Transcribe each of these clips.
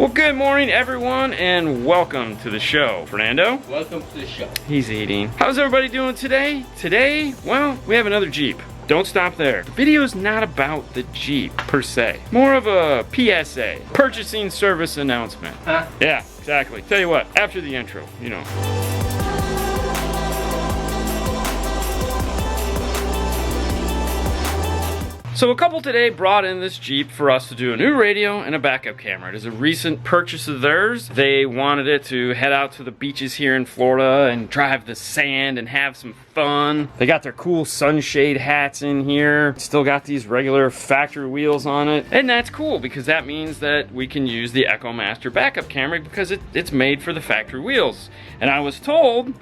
Well, good morning, everyone, and welcome to the show. Fernando? Welcome to the show. He's eating. How's everybody doing today? Today, well, we have another Jeep. Don't stop there. The video is not about the Jeep, per se. More of a PSA, purchasing service announcement. Huh? Yeah, exactly. Tell you what, after the intro, you know. So a couple today brought in this Jeep for us to do a new radio and a backup camera. It is a recent purchase of theirs. They wanted it to head out to the beaches here in Florida and drive the sand and have some fun. They got their cool sunshade hats in here. Still got these regular factory wheels on it. And that's cool because that means that we can use the Eco Master Backup camera because it's made for the factory wheels. And I was told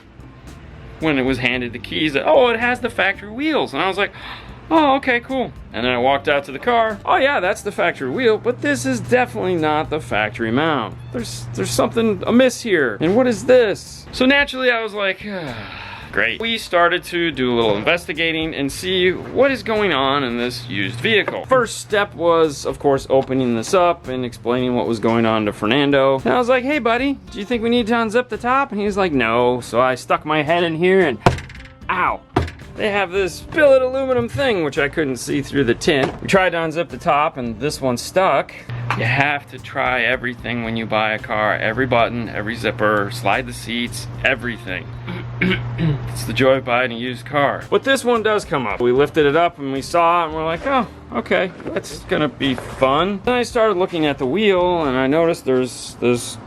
when it was handed the keys that, oh, it has the factory wheels. And I was like, oh, okay, cool. And then I walked out to the car. Oh yeah, that's the factory wheel, but this is definitely not the factory mount. There's something amiss here. And what is this? So naturally I was like, great. We started to do a little investigating and see what is going on in this used vehicle. First step was, of course, opening this up and explaining what was going on to Fernando. And I was like, hey buddy, do you think we need to unzip the top? And he was like, no. So I stuck my head in here and, ow. They have this billet aluminum thing, which I couldn't see through the tint. We tried to unzip the top and this one stuck. You have to try everything when you buy a car. Every button, every zipper, slide the seats, everything. It's the joy of buying a used car. But this one does come up. We lifted it up and we saw it and we're like, oh, okay, that's gonna be fun. Then I started looking at the wheel and I noticed there's this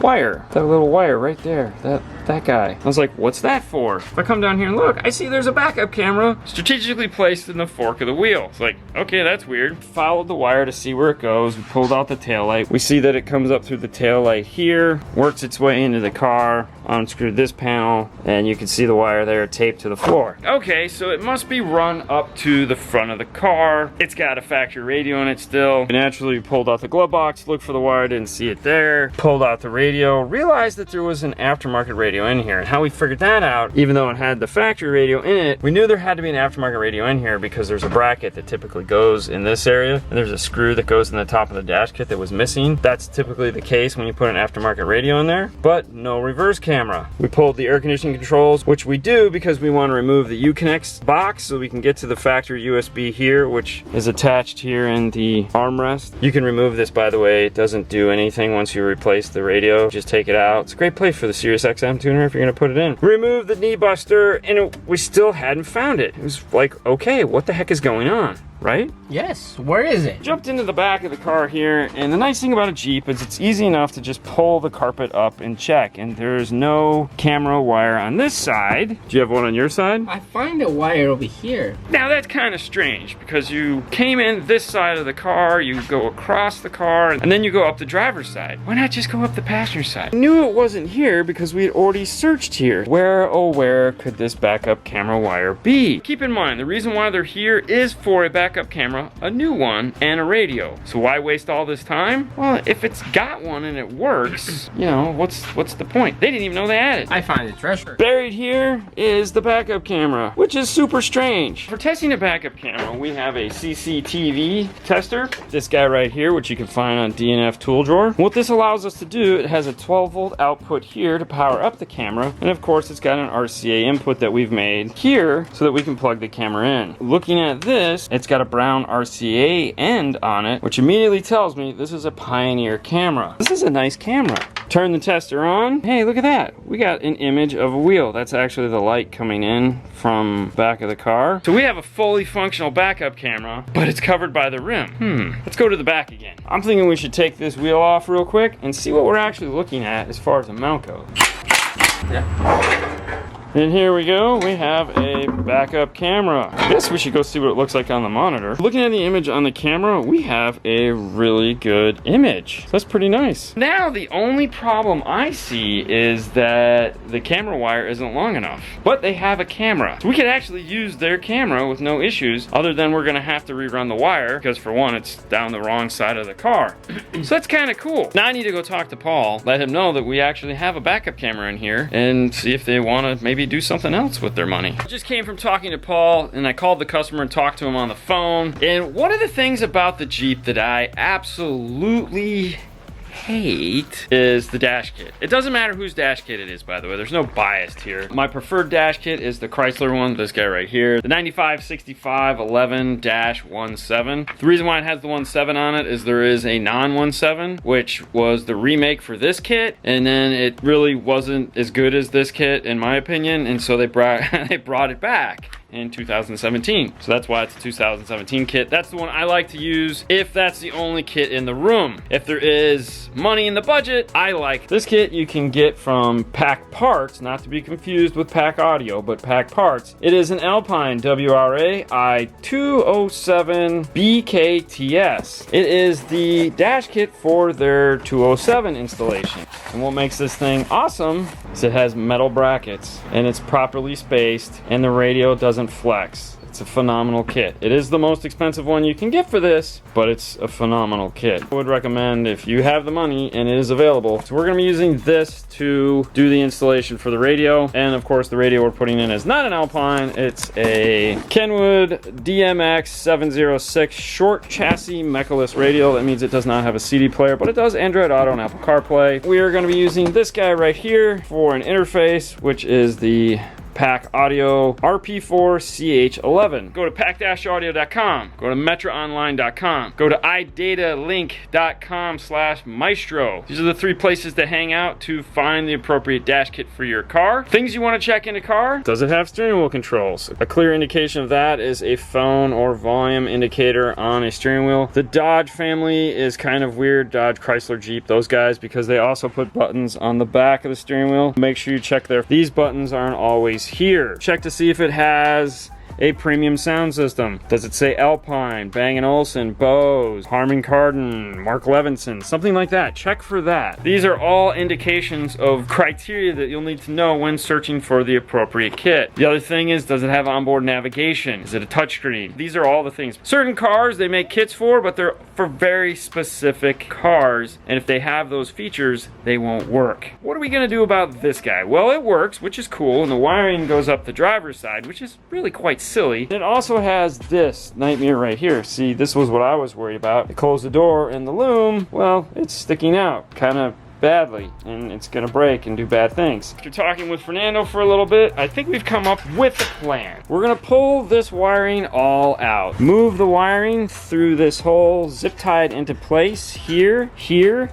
wire, that little wire right there, that guy. I was like, what's that for? If I come down here and look, I see there's a backup camera strategically placed in the fork of the wheel. It's like, okay, that's weird. Followed the wire to see where it goes. We pulled out the taillight. We see that it comes up through the taillight here, works its way into the car, unscrewed this panel, and you can see the wire there taped to the floor. Okay, so it must be run up to the front of the car. It's got a factory radio in it still. Naturally, we pulled out the glove box, looked for the wire, didn't see it there. Pulled out the radio, realized that there was an aftermarket radio in here. And how we figured that out, even though it had the factory radio in it, we knew there had to be an aftermarket radio in here because there's a bracket that typically goes in this area, and there's a screw that goes in the top of the dash kit that was missing. That's typically the case when you put an aftermarket radio in there, but no reverse camera. We pulled the air conditioning controls, which we do because we want to remove the Uconnect box so we can get to the factory USB here, which is attached here in the armrest. You can remove this, by the way. It doesn't do anything once you replace the radio. Just take it out. It's a great place for the Sirius XM tuner if you're gonna put it in. Remove the knee buster, and we still hadn't found it. It was like, okay, what the heck is going on? Right? Yes, where is it? Jumped into the back of the car here, and the nice thing about a Jeep is it's easy enough to just pull the carpet up and check, and there's no camera wire on this side. Do you have one on your side? I find a wire over here. Now that's kind of strange because you came in this side of the car, you go across the car, and then you go up the driver's side. Why not just go up the passenger side? I knew it wasn't here because we had already searched here. Where, oh where could this backup camera wire be? Keep in mind, the reason why they're here is for a backup camera, a new one, and a radio. So why waste all this time? Well, if it's got one and it works, you know, what's the point? They didn't even know they had it. I find a treasure. Buried here is the backup camera, which is super strange. For testing a backup camera, we have a CCTV tester. This guy right here, which you can find on DNF Tool Drawer. What this allows us to do, it has a 12-volt output here to power up the camera, and of course it's got an RCA input that we've made here so that we can plug the camera in. Looking at this, it's got a brown RCA end on it, which immediately tells me this is a Pioneer camera. This is a nice camera. Turn the tester on. Hey, look at that. We got an image of a wheel. That's actually the light coming in from back of the car. So we have a fully functional backup camera, but it's covered by the rim. Let's go to the back again. I'm thinking we should take this wheel off real quick and see what we're actually looking at as far as the mount goes. Yeah. And here we go, we have a backup camera. I guess we should go see what it looks like on the monitor. Looking at the image on the camera, we have a really good image. That's pretty nice. Now, the only problem I see is that the camera wire isn't long enough. But they have a camera. So we could actually use their camera with no issues, other than we're gonna have to rerun the wire, because for one, it's down the wrong side of the car. So that's kind of cool. Now I need to go talk to Paul, let him know that we actually have a backup camera in here, and see if they wanna maybe do something else with their money. I just came from talking to Paul, and I called the customer and talked to him on the phone. And one of the things about the Jeep that I absolutely hate is the dash kit. It doesn't matter whose dash kit it is, by the way. There's no bias here. My preferred dash kit is the Chrysler one, this guy right here. The 956511-17. The reason why it has the 17 on it is there is a non-17, which was the remake for this kit, and then it really wasn't as good as this kit, in my opinion, and so they brought it back in 2017. So that's why it's a 2017 kit. That's the one I like to use if that's the only kit in the room. If there is money in the budget, I like this kit. You can get from Pack Parts, not to be confused with Pack Audio, but Pack Parts. It is an Alpine WRA I207 BKTS. It is the dash kit for their 207 installation. And what makes this thing awesome is it has metal brackets and it's properly spaced and the radio doesn't flex. It's a phenomenal kit. It is the most expensive one you can get for this, but it's a phenomenal kit. I would recommend if you have the money and it is available. So we're gonna be using this to do the installation for the radio. And of course the radio we're putting in is not an Alpine, it's a Kenwood DMX 706 short chassis mechaless radio. That means it does not have a CD player, but it does Android Auto and Apple CarPlay. We are gonna be using this guy right here for an interface, which is the Pack Audio RP4CH11. Go to pack-audio.com. Go to metraonline.com. Go to idatalink.com/maestro. These are the 3 places to hang out to find the appropriate dash kit for your car. Things you want to check in a car. Does it have steering wheel controls? A clear indication of that is a phone or volume indicator on a steering wheel. The Dodge family is kind of weird. Dodge, Chrysler, Jeep, those guys, because they also put buttons on the back of the steering wheel. Make sure you check there. These buttons aren't always here. Check to see if it has a premium sound system. Does it say Alpine, Bang & Olufsen, Bose, Harman Kardon, Mark Levinson, something like that? Check for that. These are all indications of criteria that you'll need to know when searching for the appropriate kit. The other thing is, does it have onboard navigation? Is it a touchscreen? These are all the things. Certain cars they make kits for, but they're for very specific cars, and if they have those features, they won't work. What are we gonna do about this guy? Well, it works, which is cool, and the wiring goes up the driver's side, which is really quite silly. It also has this nightmare right here. See, this was what I was worried about. I close the door and the loom, well, it's sticking out kind of badly, and it's gonna break and do bad things. After talking with Fernando for a little bit, I think we've come up with a plan. We're gonna pull this wiring all out, move the wiring through this hole, zip tie it into place here.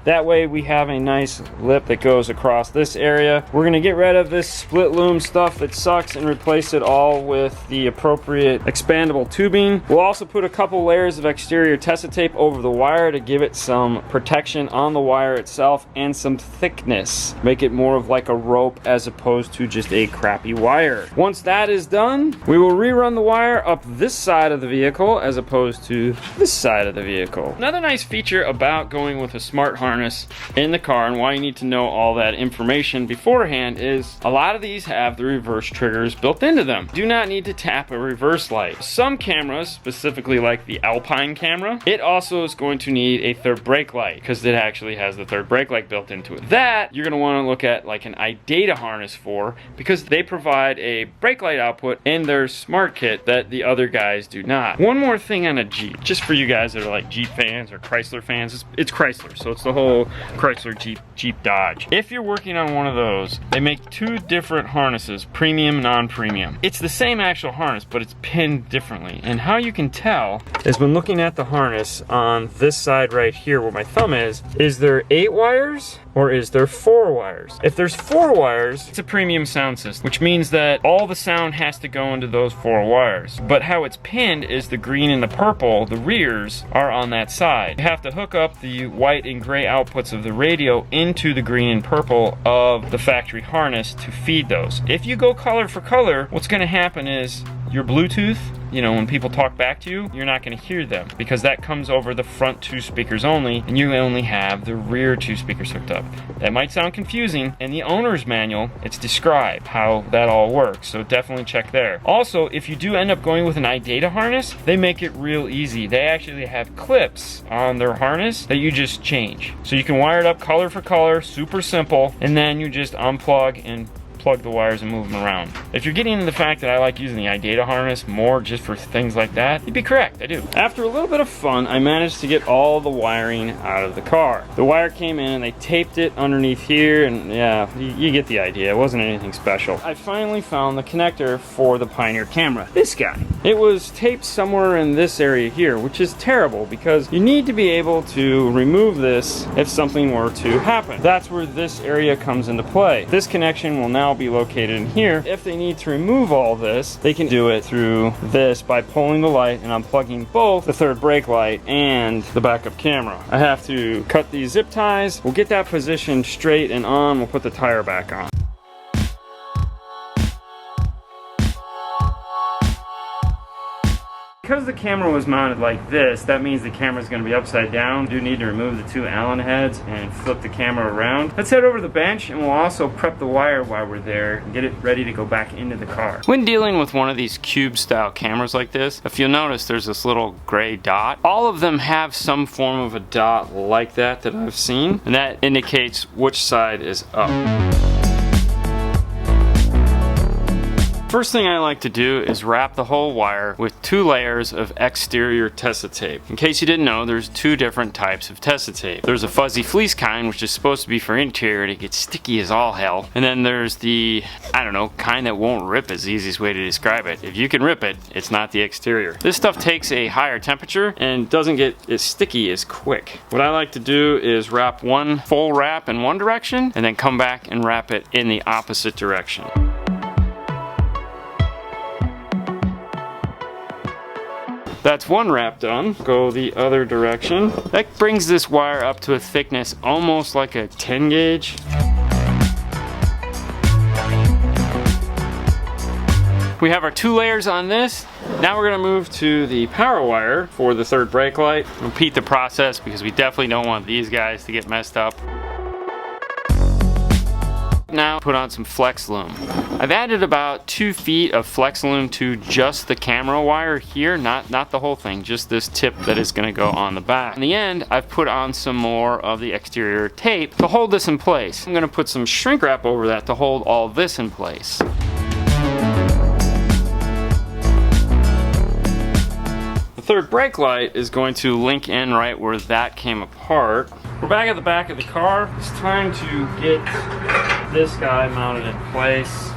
That way we have a nice lip that goes across this area. We're gonna get rid of this split loom stuff that sucks and replace it all with the appropriate expandable tubing. We'll also put a couple layers of exterior Tessa tape over the wire to give it some protection on the wire itself and some thickness. Make it more of like a rope as opposed to just a crappy wire. Once that is done, we will rerun the wire up this side of the vehicle as opposed to this side of the vehicle. Another nice feature about going with a smart harness in the car and why you need to know all that information beforehand is a lot of these have the reverse triggers built into them. Do not need to tap a reverse light. Some cameras, specifically like the Alpine camera, it also is going to need a third brake light because it actually has the third brake light built into it. That you're going to want to look at like an iData harness for, because they provide a brake light output in their smart kit that the other guys do not. One more thing on a Jeep, just for you guys that are like Jeep fans or Chrysler fans, it's Chrysler, so it's the whole Chrysler, Jeep, Dodge. If you're working on one of those, they make 2 different harnesses, premium, non-premium. It's the same actual harness, but it's pinned differently. And how you can tell is when looking at the harness on this side right here where my thumb is there 8 wires or is there 4 wires? If there's 4 wires, it's a premium sound system, which means that all the sound has to go into those 4 wires. But how it's pinned is the green and the purple, the rears, are on that side. You have to hook up the white and gray outputs of the radio into the green and purple of the factory harness to feed those. If you go color for color, what's gonna happen is your Bluetooth, you know, when people talk back to you, you're not going to hear them because that comes over the front 2 speakers only, and you only have the rear 2 speakers hooked up. That might sound confusing. In the owner's manual, it's described how that all works, so definitely check there. Also, if you do end up going with an iData harness, they make it real easy. They actually have clips on their harness that you just change. So you can wire it up color for color, super simple, and then you just unplug and plug the wires and move them around. If you're getting into the fact that I like using the iData harness more just for things like that, you'd be correct, I do. After a little bit of fun, I managed to get all the wiring out of the car. The wire came in and they taped it underneath here, and yeah, you get the idea. It wasn't anything special. I finally found the connector for the Pioneer camera. This guy. It was taped somewhere in this area here, which is terrible because you need to be able to remove this if something were to happen. That's where this area comes into play. This connection will now be located in here. If they need to remove all this, they can do it through this by pulling the light and unplugging both the third brake light and the backup camera. I have to cut these zip ties. We'll get that positioned straight and on. We'll put the tire back on. Because the camera was mounted like this, that means the camera is going to be upside down. You do need to remove the two Allen heads and flip the camera around. Let's head over to the bench and we'll also prep the wire while we're there and get it ready to go back into the car. When dealing with one of these cube style cameras like this, if you'll notice there's this little gray dot. All of them have some form of a dot like that I've seen, and that indicates which side is up. First thing I like to do is wrap the whole wire with 2 layers of exterior Tessa tape. In case you didn't know, there's 2 different types of Tessa tape. There's a fuzzy fleece kind, which is supposed to be for interior to get sticky as all hell. And then there's the, I don't know, kind that won't rip is the easiest way to describe it. If you can rip it, it's not the exterior. This stuff takes a higher temperature and doesn't get as sticky as quick. What I like to do is wrap one full wrap in one direction and then come back and wrap it in the opposite direction. That's one wrap done. Go the other direction. That brings this wire up to a thickness almost like a 10 gauge. We have our 2 layers on this. Now we're gonna move to the power wire for the third brake light. Repeat the process because we definitely don't want these guys to get messed up. Now put on some flex loom. I've added about 2 feet of flex loom to just the camera wire here, not the whole thing, just this tip that is going to go on the back. In the end, I've put on some more of the exterior tape to hold this in place. I'm going to put some shrink wrap over that to hold all this in place. The third brake light is going to link in right where that came apart. We're back at the back of the car. It's time to get this guy mounted in place.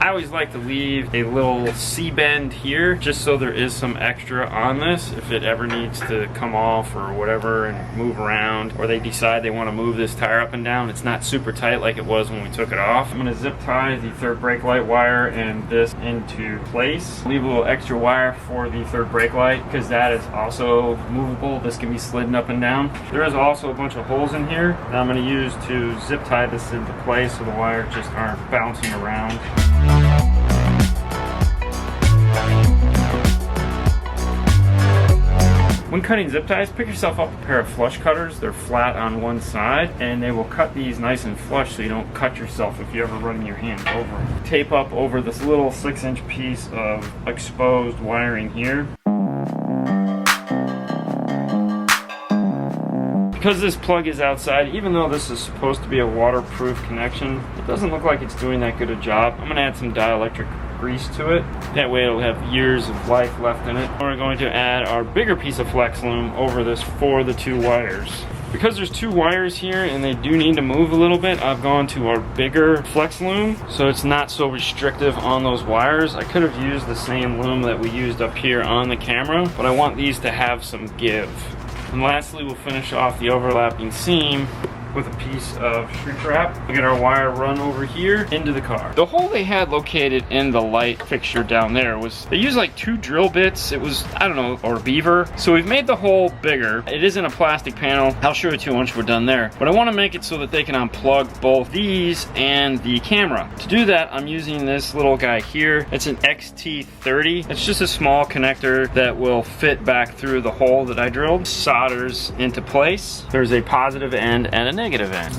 I always like to leave a little C-bend here just so there is some extra on this if it ever needs to come off or whatever and move around, or they decide they want to move this tire up and down. It's not super tight like it was when we took it off. I'm going to zip tie the third brake light wire and this into place. Leave a little extra wire for the third brake light because that is also movable. This can be slidden up and down. There is also a bunch of holes in here that I'm going to use to zip tie this into place so the wires just aren't bouncing around. When cutting zip ties, pick yourself up a pair of flush cutters. They're flat on one side and they will cut these nice and flush so you don't cut yourself if you ever run your hand over it. Tape up over this little 6-inch piece of exposed wiring here. Because this plug is outside, even though this is supposed to be a waterproof connection, it doesn't look like it's doing that good a job. I'm going to add some dielectric grease to it. That way it'll have years of life left in it. We're going to add our bigger piece of flex loom over this for the 2 wires. Because there's 2 wires here and they do need to move a little bit, I've gone to our bigger flex loom so it's not so restrictive on those wires. I could have used the same loom that we used up here on the camera, but I want these to have some give. And lastly, we'll finish off the overlapping seam with a piece of shrink wrap. We'll get our wire run over here into the car. The hole they had located in the light fixture down there was, they used like 2 drill bits. It was, I don't know, or beaver. So we've made the hole bigger. It is in a plastic panel. I'll show it to you once we're done there. But I want to make it so that they can unplug both these and the camera. To do that, I'm using this little guy here. It's an XT30. It's just a small connector that will fit back through the hole that I drilled. Solders into place. There's a positive end and a negative end.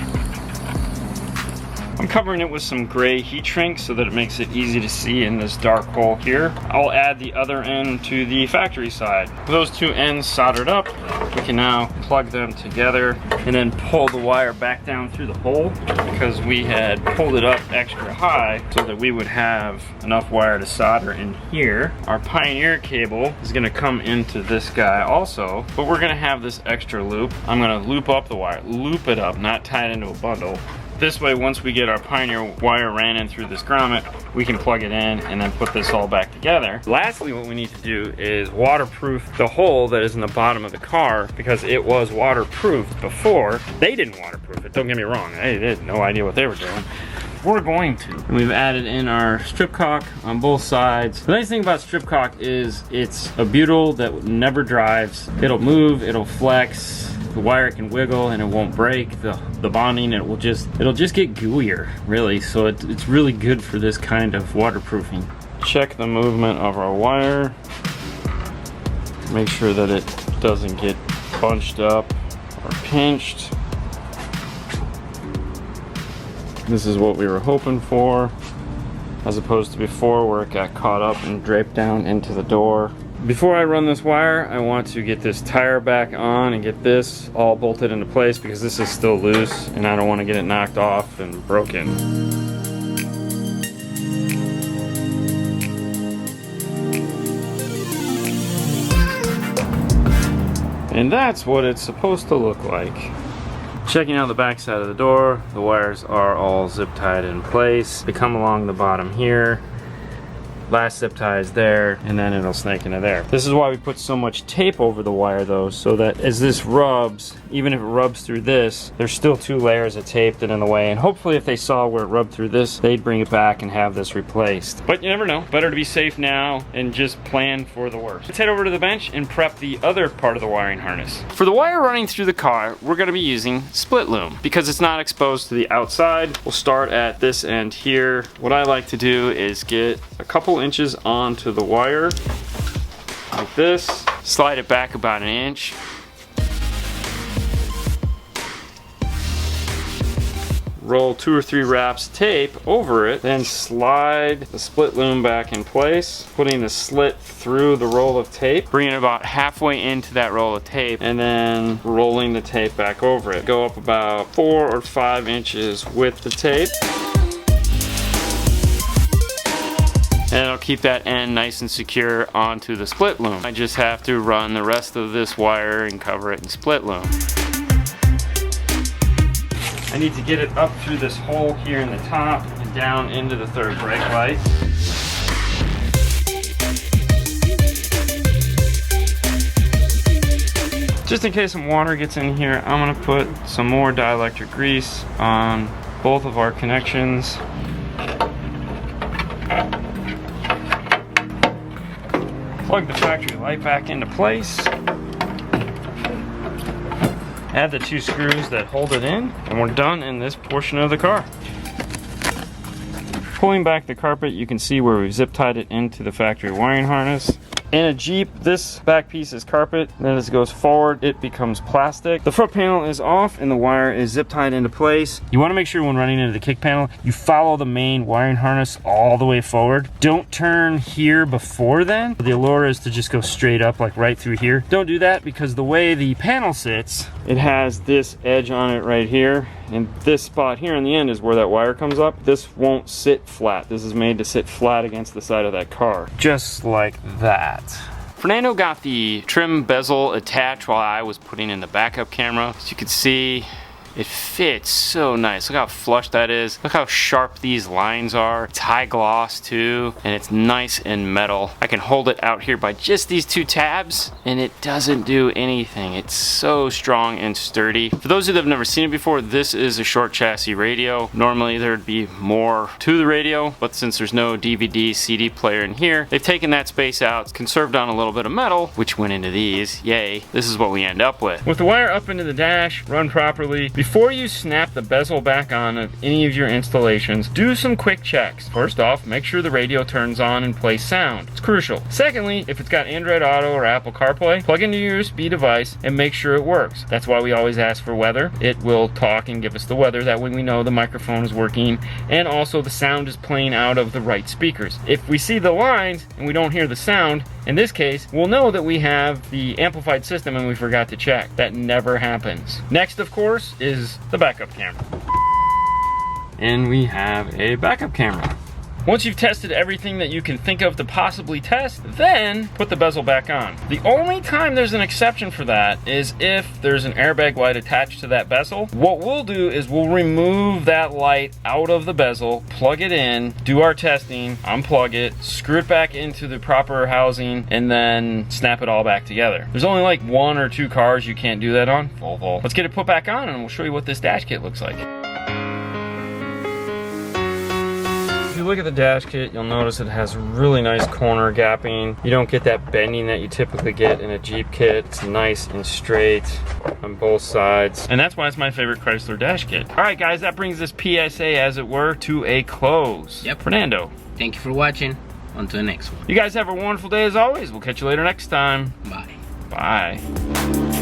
I'm covering it with some gray heat shrink so that it makes it easy to see in this dark hole here. I'll add the other end to the factory side. With those two ends soldered up, we can now plug them together and then pull the wire back down through the hole, because we had pulled it up extra high so that we would have enough wire to solder in here. Our Pioneer cable is going to come into this guy also, but we're going to have this extra loop. I'm going to loop up the wire, loop it up, not tie it into a bundle. This way, once we get our Pioneer wire ran in through this grommet, we can plug it in and then put this all back together. Lastly, what we need to do is waterproof the hole that is in the bottom of the car, because it was waterproofed before. They didn't waterproof it, don't get me wrong. They had no idea what they were doing. We're going to. And we've added in our strip caulk on both sides. The nice thing about strip caulk is it's a butyl that never dries. It'll move, it'll flex, the wire can wiggle and it won't break. The bonding, it'll just get gooier, really. So it's really good for this kind of waterproofing. Check the movement of our wire. Make sure that it doesn't get bunched up or pinched. This is what we were hoping for, as opposed to before where it got caught up and draped down into the door. Before I run this wire, I want to get this tire back on and get this all bolted into place, because this is still loose and I don't want to get it knocked off and broken. And that's what it's supposed to look like. Checking out the back side of the door, the wires are all zip tied in place. They come along the bottom here. Last zip tie is there, and then it'll snake into there. This is why we put so much tape over the wire though, so that as this rubs, even if it rubs through this, there's still 2 layers of tape that are in the way, and hopefully if they saw where it rubbed through this, they'd bring it back and have this replaced. But you never know. Better to be safe now and just plan for the worst. Let's head over to the bench and prep the other part of the wiring harness. For the wire running through the car, we're going to be using split loom because it's not exposed to the outside. We'll start at this end here. What I like to do is get a couple inches onto the wire like this, slide it back about 1 inch, roll 2 or 3 wraps tape over it, then slide the split loom back in place, putting the slit through the roll of tape, bringing it about halfway into that roll of tape, and then rolling the tape back over it. Go up about 4 or 5 inches with the tape. And it'll keep that end nice and secure onto the split loom. I just have to run the rest of this wire and cover it in split loom. I need to get it up through this hole here in the top and down into the 3rd brake light. Just in case some water gets in here, I'm gonna put some more dielectric grease on both of our connections. Plug the factory light back into place. Add the 2 screws that hold it in, and we're done in this portion of the car. Pulling back the carpet, you can see where we've zip tied it into the factory wiring harness. In a Jeep, this back piece is carpet. Then as it goes forward, it becomes plastic. The front panel is off and the wire is zip tied into place. You want to make sure when running into the kick panel, you follow the main wiring harness all the way forward. Don't turn here before then. The allure is to just go straight up, like right through here. Don't do that, because the way the panel sits, it has this edge on it right here. And this spot here in the end is where that wire comes up. This won't sit flat. This is made to sit flat against the side of that car. Just like that. Fernando got the trim bezel attached while I was putting in the backup camera. As you can see, it fits so nice. Look how flush that is. Look how sharp these lines are. It's high gloss too, and it's nice and metal. I can hold it out here by just these 2 tabs, and it doesn't do anything. It's so strong and sturdy. For those of you that have never seen it before, this is a short chassis radio. Normally there'd be more to the radio, but since there's no DVD, CD player in here, they've taken that space out, conserved on a little bit of metal, which went into these. Yay. This is what we end up with. With the wire up into the dash, run properly. Before you snap the bezel back on of any of your installations, do some quick checks. First off, make sure the radio turns on and plays sound. It's crucial. Secondly, if it's got Android Auto or Apple CarPlay, plug into your USB device and make sure it works. That's why we always ask for weather. It will talk and give us the weather. That way we know the microphone is working and also the sound is playing out of the right speakers. If we see the lines and we don't hear the sound, in this case, we'll know that we have the amplified system and we forgot to check. That never happens. Next, of course, is the backup camera. And we have a backup camera. Once you've tested everything that you can think of to possibly test, then put the bezel back on. The only time there's an exception for that is if there's an airbag light attached to that bezel. What we'll do is we'll remove that light out of the bezel, plug it in, do our testing, unplug it, screw it back into the proper housing, and then snap it all back together. There's only like 1 or 2 cars you can't do that on. Volvo. Let's get it put back on and we'll show you what this dash kit looks like. If you look at the dash kit, you'll notice it has really nice corner gapping. You don't get that bending that you typically get in a Jeep kit. It's nice and straight on both sides. And that's why it's my favorite Chrysler dash kit. All right, guys, that brings this PSA, as it were, to a close. Yep. Fernando. Thank you for watching. On to the next one. You guys have a wonderful day as always. We'll catch you later next time. Bye. Bye.